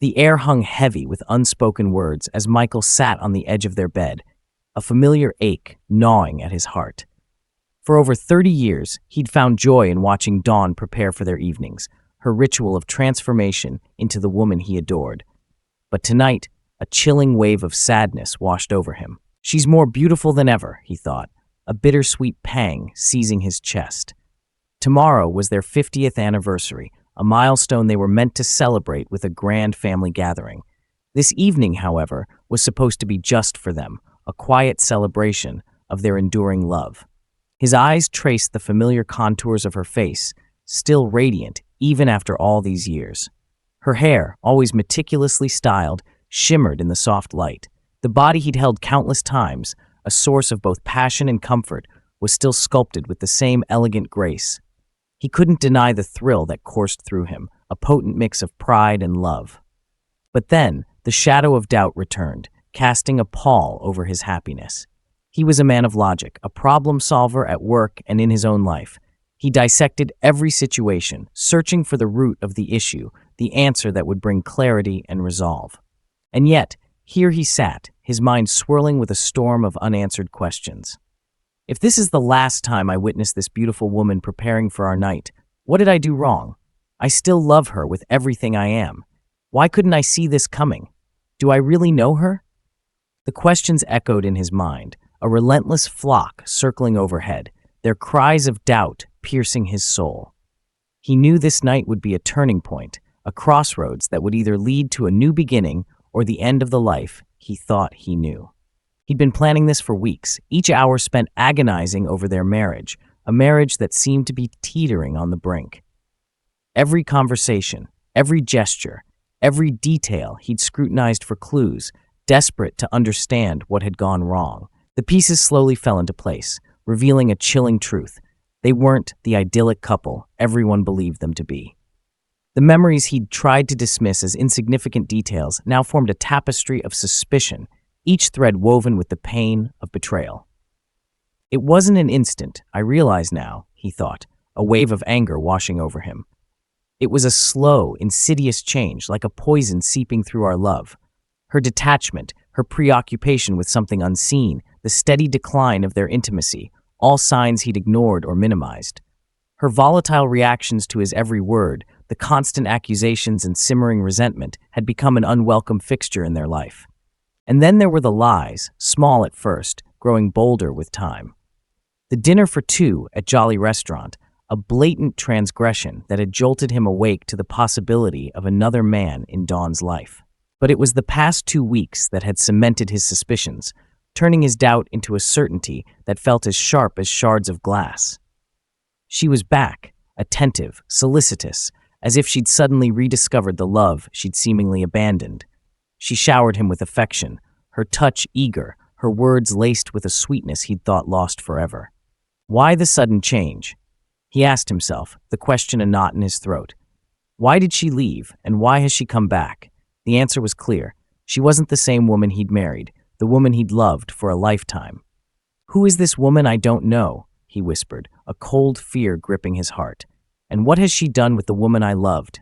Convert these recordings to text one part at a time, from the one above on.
The air hung heavy with unspoken words as Michael sat on the edge of their bed, a familiar ache gnawing at his heart. For over 30 years, he'd found joy in watching Dawn prepare for their evenings, her ritual of transformation into the woman he adored. But tonight, a chilling wave of sadness washed over him. She's more beautiful than ever, he thought, a bittersweet pang seizing his chest. Tomorrow was their 50th anniversary, a milestone they were meant to celebrate with a grand family gathering. This evening, however, was supposed to be just for them, a quiet celebration of their enduring love. His eyes traced the familiar contours of her face, still radiant even after all these years. Her hair, always meticulously styled, shimmered in the soft light. The body he'd held countless times, a source of both passion and comfort, was still sculpted with the same elegant grace. He couldn't deny the thrill that coursed through him, a potent mix of pride and love. But then, the shadow of doubt returned, casting a pall over his happiness. He was a man of logic, a problem solver at work and in his own life. He dissected every situation, searching for the root of the issue, the answer that would bring clarity and resolve. And yet, here he sat, his mind swirling with a storm of unanswered questions. If this is the last time I witness this beautiful woman preparing for our night, what did I do wrong? I still love her with everything I am. Why couldn't I see this coming? Do I really know her? The questions echoed in his mind, a relentless flock circling overhead, their cries of doubt piercing his soul. He knew this night would be a turning point, a crossroads that would either lead to a new beginning or the end of the life he thought he knew. He'd been planning this for weeks, each hour spent agonizing over their marriage, a marriage that seemed to be teetering on the brink. Every conversation, every gesture, every detail he'd scrutinized for clues, desperate to understand what had gone wrong. The pieces slowly fell into place, revealing a chilling truth. They weren't the idyllic couple everyone believed them to be. The memories he'd tried to dismiss as insignificant details now formed a tapestry of suspicion, each thread woven with the pain of betrayal. It wasn't an instant, I realize now, he thought, a wave of anger washing over him. It was a slow, insidious change, like a poison seeping through our love. Her detachment, her preoccupation with something unseen, the steady decline of their intimacy, all signs he'd ignored or minimized. Her volatile reactions to his every word, the constant accusations and simmering resentment, had become an unwelcome fixture in their life. And then there were the lies, small at first, growing bolder with time. The dinner for two at Jolly Restaurant, a blatant transgression that had jolted him awake to the possibility of another man in Dawn's life. But it was the past 2 weeks that had cemented his suspicions, turning his doubt into a certainty that felt as sharp as shards of glass. She was back, attentive, solicitous, as if she'd suddenly rediscovered the love she'd seemingly abandoned. She showered him with affection, her touch eager, her words laced with a sweetness he'd thought lost forever. Why the sudden change? He asked himself, the question a knot in his throat. Why did she leave, and why has she come back? The answer was clear. She wasn't the same woman he'd married, the woman he'd loved for a lifetime. Who is this woman I don't know? He whispered, a cold fear gripping his heart. And what has she done with the woman I loved?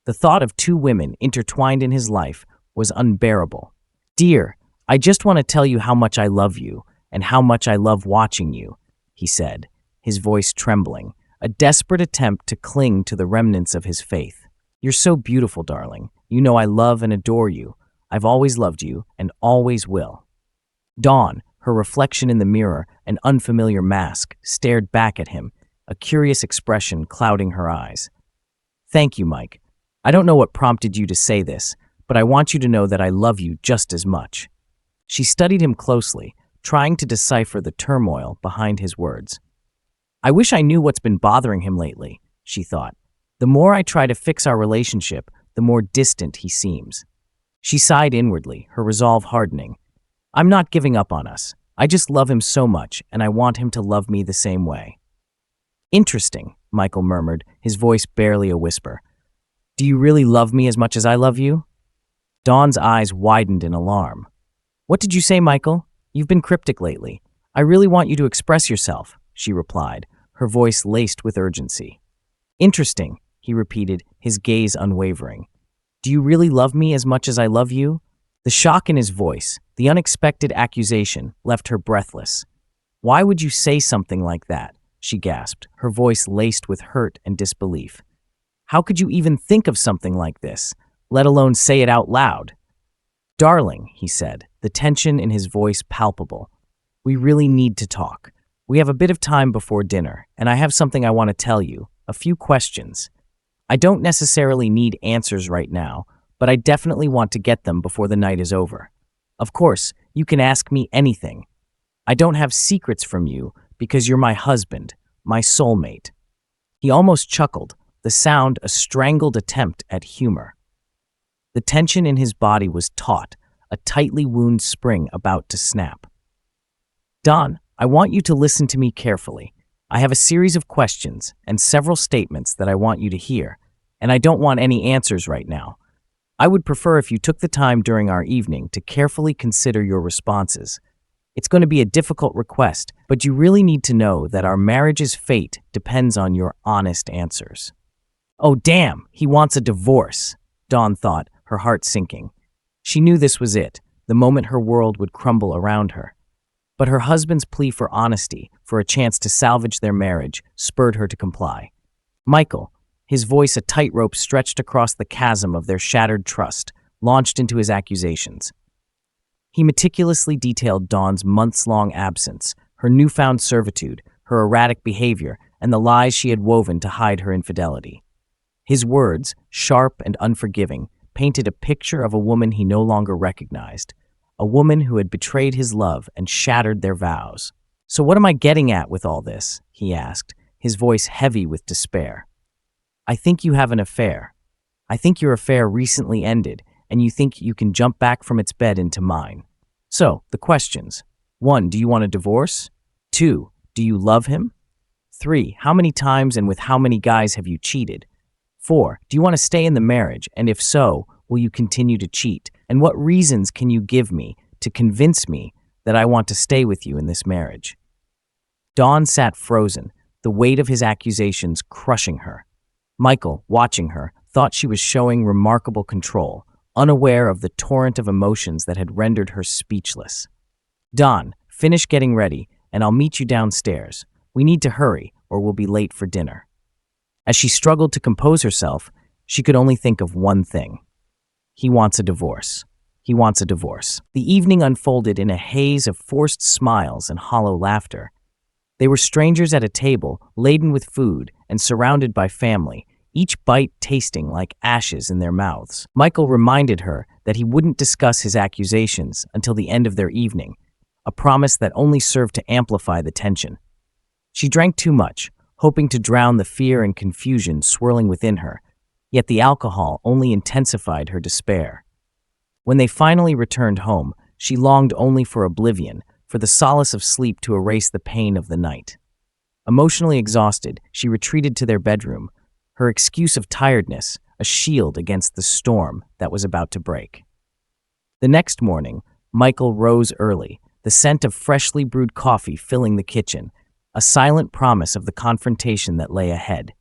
The thought of 2 women intertwined in his life was unbearable. Dear, I just want to tell you how much I love you, and how much I love watching you, he said, his voice trembling, a desperate attempt to cling to the remnants of his faith. You're so beautiful, darling. You know I love and adore you. I've always loved you, and always will. Dawn, her reflection in the mirror, an unfamiliar mask, stared back at him, a curious expression clouding her eyes. Thank you, Mike. I don't know what prompted you to say this, but I want you to know that I love you just as much. She studied him closely, trying to decipher the turmoil behind his words. I wish I knew what's been bothering him lately, she thought. The more I try to fix our relationship, the more distant he seems. She sighed inwardly, her resolve hardening. I'm not giving up on us. I just love him so much, and I want him to love me the same way. Interesting, Michael murmured, his voice barely a whisper. Do you really love me as much as I love you? Dawn's eyes widened in alarm. What did you say, Michael? You've been cryptic lately. I really want you to express yourself, she replied, her voice laced with urgency. Interesting, he repeated, his gaze unwavering. Do you really love me as much as I love you? The shock in his voice, the unexpected accusation, left her breathless. Why would you say something like that? She gasped, her voice laced with hurt and disbelief. How could you even think of something like this, let alone say it out loud? Darling, he said, the tension in his voice palpable. We really need to talk. We have a bit of time before dinner, and I have something I want to tell you, a few questions. I don't necessarily need answers right now, but I definitely want to get them before the night is over. Of course, you can ask me anything. I don't have secrets from you because you're my husband, my soulmate. He almost chuckled, the sound a strangled attempt at humor. The tension in his body was taut, a tightly wound spring about to snap. Don, I want you to listen to me carefully. I have a series of questions and several statements that I want you to hear, and I don't want any answers right now. I would prefer if you took the time during our evening to carefully consider your responses. It's going to be a difficult request, but you really need to know that our marriage's fate depends on your honest answers. Oh, damn, he wants a divorce, Dawn thought, her heart sinking. She knew this was it, the moment her world would crumble around her. But her husband's plea for honesty, for a chance to salvage their marriage, spurred her to comply. Michael, his voice a tightrope stretched across the chasm of their shattered trust, launched into his accusations. He meticulously detailed Dawn's months-long absence, her newfound servitude, her erratic behavior, and the lies she had woven to hide her infidelity. His words, sharp and unforgiving, painted a picture of a woman he no longer recognized, a woman who had betrayed his love and shattered their vows. So what am I getting at with all this? He asked, his voice heavy with despair. I think you have an affair. I think your affair recently ended, and you think you can jump back from its bed into mine. So, the questions. 1. Do you want a divorce? 2. Do you love him? 3. How many times and with how many guys have you cheated? 4. Do you want to stay in the marriage, and if so, will you continue to cheat? And what reasons can you give me to convince me that I want to stay with you in this marriage? Dawn sat frozen, the weight of his accusations crushing her. Michael, watching her, thought she was showing remarkable control, unaware of the torrent of emotions that had rendered her speechless. Dawn, finish getting ready, and I'll meet you downstairs. We need to hurry, or we'll be late for dinner. As she struggled to compose herself, she could only think of one thing. He wants a divorce. He wants a divorce. The evening unfolded in a haze of forced smiles and hollow laughter. They were strangers at a table, laden with food and surrounded by family, each bite tasting like ashes in their mouths. Michael reminded her that he wouldn't discuss his accusations until the end of their evening, a promise that only served to amplify the tension. She drank too much, hoping to drown the fear and confusion swirling within her, yet the alcohol only intensified her despair. When they finally returned home, she longed only for oblivion, for the solace of sleep to erase the pain of the night. Emotionally exhausted, she retreated to their bedroom, her excuse of tiredness a shield against the storm that was about to break. The next morning, Michael rose early, the scent of freshly brewed coffee filling the kitchen, a silent promise of the confrontation that lay ahead.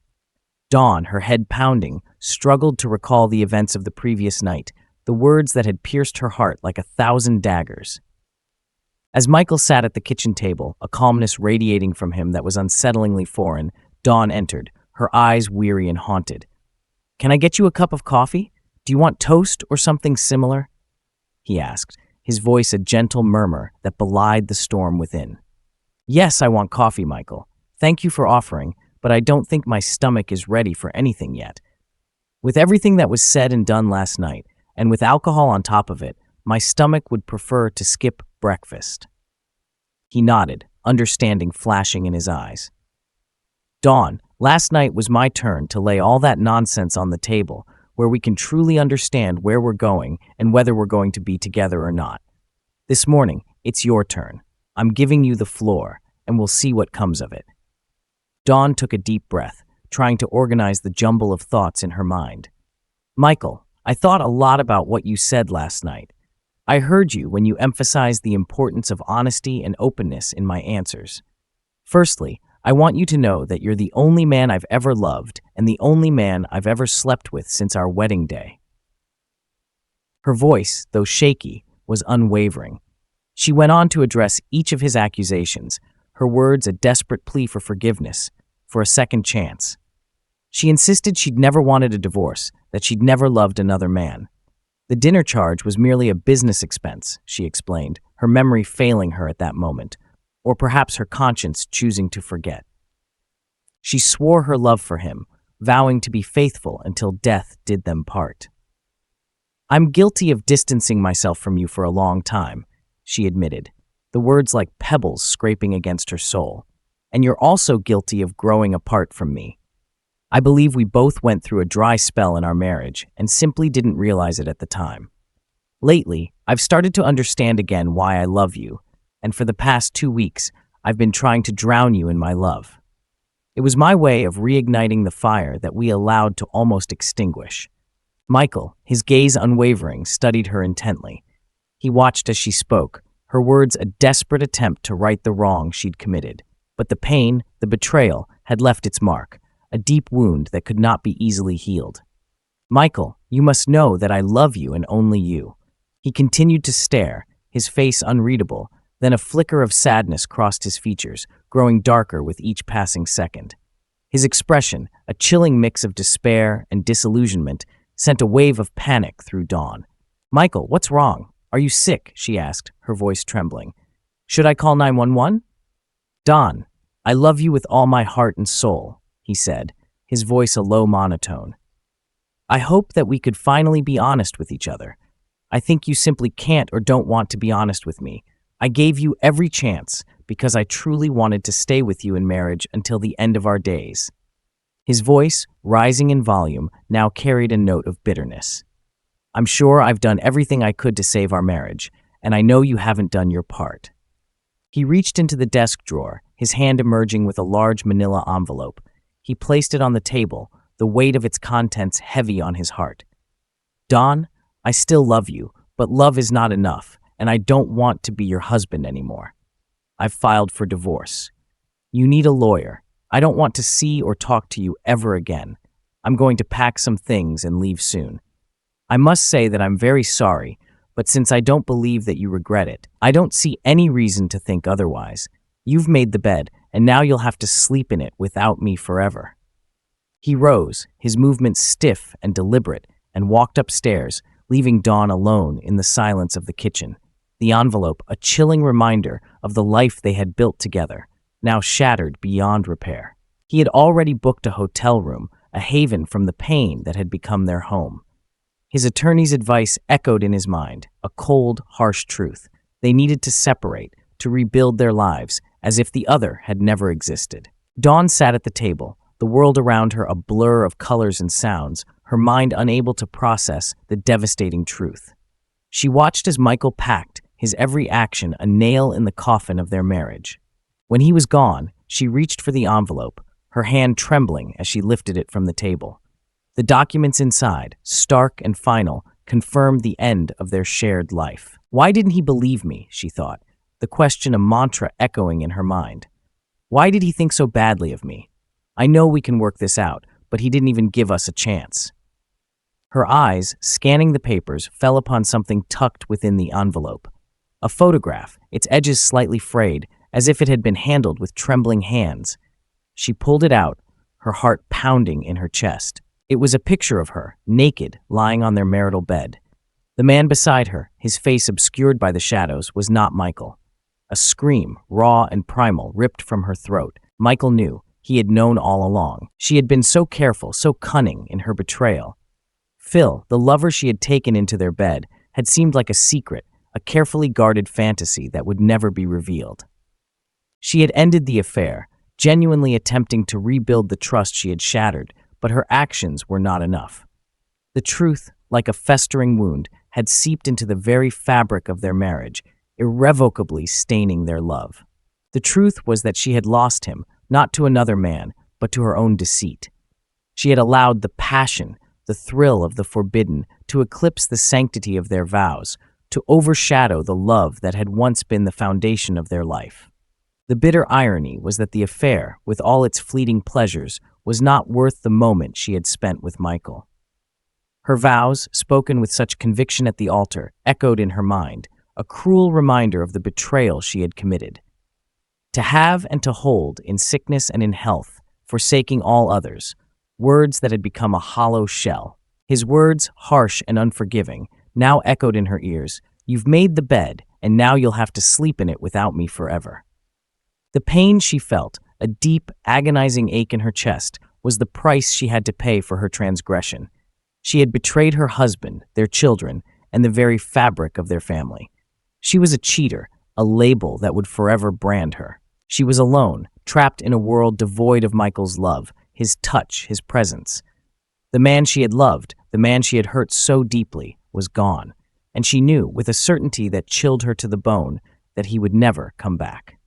Dawn, her head pounding, struggled to recall the events of the previous night, the words that had pierced her heart like 1,000 daggers. As Michael sat at the kitchen table, a calmness radiating from him that was unsettlingly foreign, Dawn entered, her eyes weary and haunted. "Can I get you a cup of coffee? Do you want toast or something similar?" he asked, his voice a gentle murmur that belied the storm within. "Yes, I want coffee, Michael. Thank you for offering, but I don't think my stomach is ready for anything yet. With everything that was said and done last night, and with alcohol on top of it, my stomach would prefer to skip breakfast." He nodded, understanding flashing in his eyes. "Dawn, last night was my turn to lay all that nonsense on the table, where we can truly understand where we're going and whether we're going to be together or not. This morning, it's your turn. I'm giving you the floor, and we'll see what comes of it." Dawn took a deep breath, trying to organize the jumble of thoughts in her mind. "Michael, I thought a lot about what you said last night. I heard you when you emphasized the importance of honesty and openness in my answers. Firstly, I want you to know that you're the only man I've ever loved and the only man I've ever slept with since our wedding day. Her voice, though shaky, was unwavering. She went on to address each of his accusations, her words a desperate plea for forgiveness, for a second chance. She insisted she'd never wanted a divorce, that she'd never loved another man. The dinner charge was merely a business expense, she explained, her memory failing her at that moment, or perhaps her conscience choosing to forget. She swore her love for him, vowing to be faithful until death did them part. "I'm guilty of distancing myself from you for a long time," she admitted, the words like pebbles scraping against her soul. "And you're also guilty of growing apart from me. I believe we both went through a dry spell in our marriage and simply didn't realize it at the time. Lately, I've started to understand again why I love you, and for the past 2 weeks, I've been trying to drown you in my love. It was my way of reigniting the fire that we allowed to almost extinguish." Michael, his gaze unwavering, studied her intently. He watched as she spoke, her words a desperate attempt to right the wrong she'd committed. But the pain, the betrayal, had left its mark, a deep wound that could not be easily healed. "Michael, you must know that I love you and only you." He continued to stare, his face unreadable, then a flicker of sadness crossed his features, growing darker with each passing second. His expression, a chilling mix of despair and disillusionment, sent a wave of panic through Dawn. "Michael, what's wrong? Are you sick?" she asked, her voice trembling. "Should I call 911? "Dawn, I love you with all my heart and soul," he said, his voice a low monotone. "I hope that we could finally be honest with each other. I think you simply can't or don't want to be honest with me. I gave you every chance because I truly wanted to stay with you in marriage until the end of our days." His voice, rising in volume, now carried a note of bitterness. "I'm sure I've done everything I could to save our marriage, and I know you haven't done your part." He reached into the desk drawer, his hand emerging with a large manila envelope. He placed it on the table, the weight of its contents heavy on his heart. "Dawn, I still love you, but love is not enough, and I don't want to be your husband anymore. I've filed for divorce. You need a lawyer. I don't want to see or talk to you ever again. I'm going to pack some things and leave soon. I must say that I'm very sorry, but since I don't believe that you regret it, I don't see any reason to think otherwise. You've made the bed, and now you'll have to sleep in it without me forever." He rose, his movements stiff and deliberate, and walked upstairs, leaving Dawn alone in the silence of the kitchen. The envelope, a chilling reminder of the life they had built together, now shattered beyond repair. He had already booked a hotel room, a haven from the pain that had become their home. His attorney's advice echoed in his mind, a cold, harsh truth. They needed to separate, to rebuild their lives, as if the other had never existed. Dawn sat at the table, the world around her a blur of colors and sounds, her mind unable to process the devastating truth. She watched as Michael packed, his every action a nail in the coffin of their marriage. When he was gone, she reached for the envelope, her hand trembling as she lifted it from the table. The documents inside, stark and final, confirmed the end of their shared life. Why didn't he believe me, she thought, the question a mantra echoing in her mind. Why did he think so badly of me? I know we can work this out, but he didn't even give us a chance. Her eyes, scanning the papers, fell upon something tucked within the envelope. A photograph, its edges slightly frayed, as if it had been handled with trembling hands. She pulled it out, her heart pounding in her chest. It was a picture of her, naked, lying on their marital bed. The man beside her, his face obscured by the shadows, was not Michael. A scream, raw and primal, ripped from her throat. Michael knew. He had known all along. She had been so careful, so cunning in her betrayal. Phil, the lover she had taken into their bed, had seemed like a secret, a carefully guarded fantasy that would never be revealed. She had ended the affair, genuinely attempting to rebuild the trust she had shattered, but her actions were not enough. The truth, like a festering wound, had seeped into the very fabric of their marriage, irrevocably staining their love. The truth was that she had lost him, not to another man, but to her own deceit. She had allowed the passion, the thrill of the forbidden, to eclipse the sanctity of their vows, to overshadow the love that had once been the foundation of their life. The bitter irony was that the affair, with all its fleeting pleasures, was not worth the moment she had spent with Michael. Her vows, spoken with such conviction at the altar, echoed in her mind, a cruel reminder of the betrayal she had committed. To have and to hold, in sickness and in health, forsaking all others, words that had become a hollow shell. His words, harsh and unforgiving, now echoed in her ears. You've made the bed, and now you'll have to sleep in it without me forever. The pain she felt, a deep, agonizing ache in her chest, was the price she had to pay for her transgression. She had betrayed her husband, their children, and the very fabric of their family. She was a cheater, a label that would forever brand her. She was alone, trapped in a world devoid of Michael's love, his touch, his presence. The man she had loved, the man she had hurt so deeply, was gone, and she knew, with a certainty that chilled her to the bone, that he would never come back.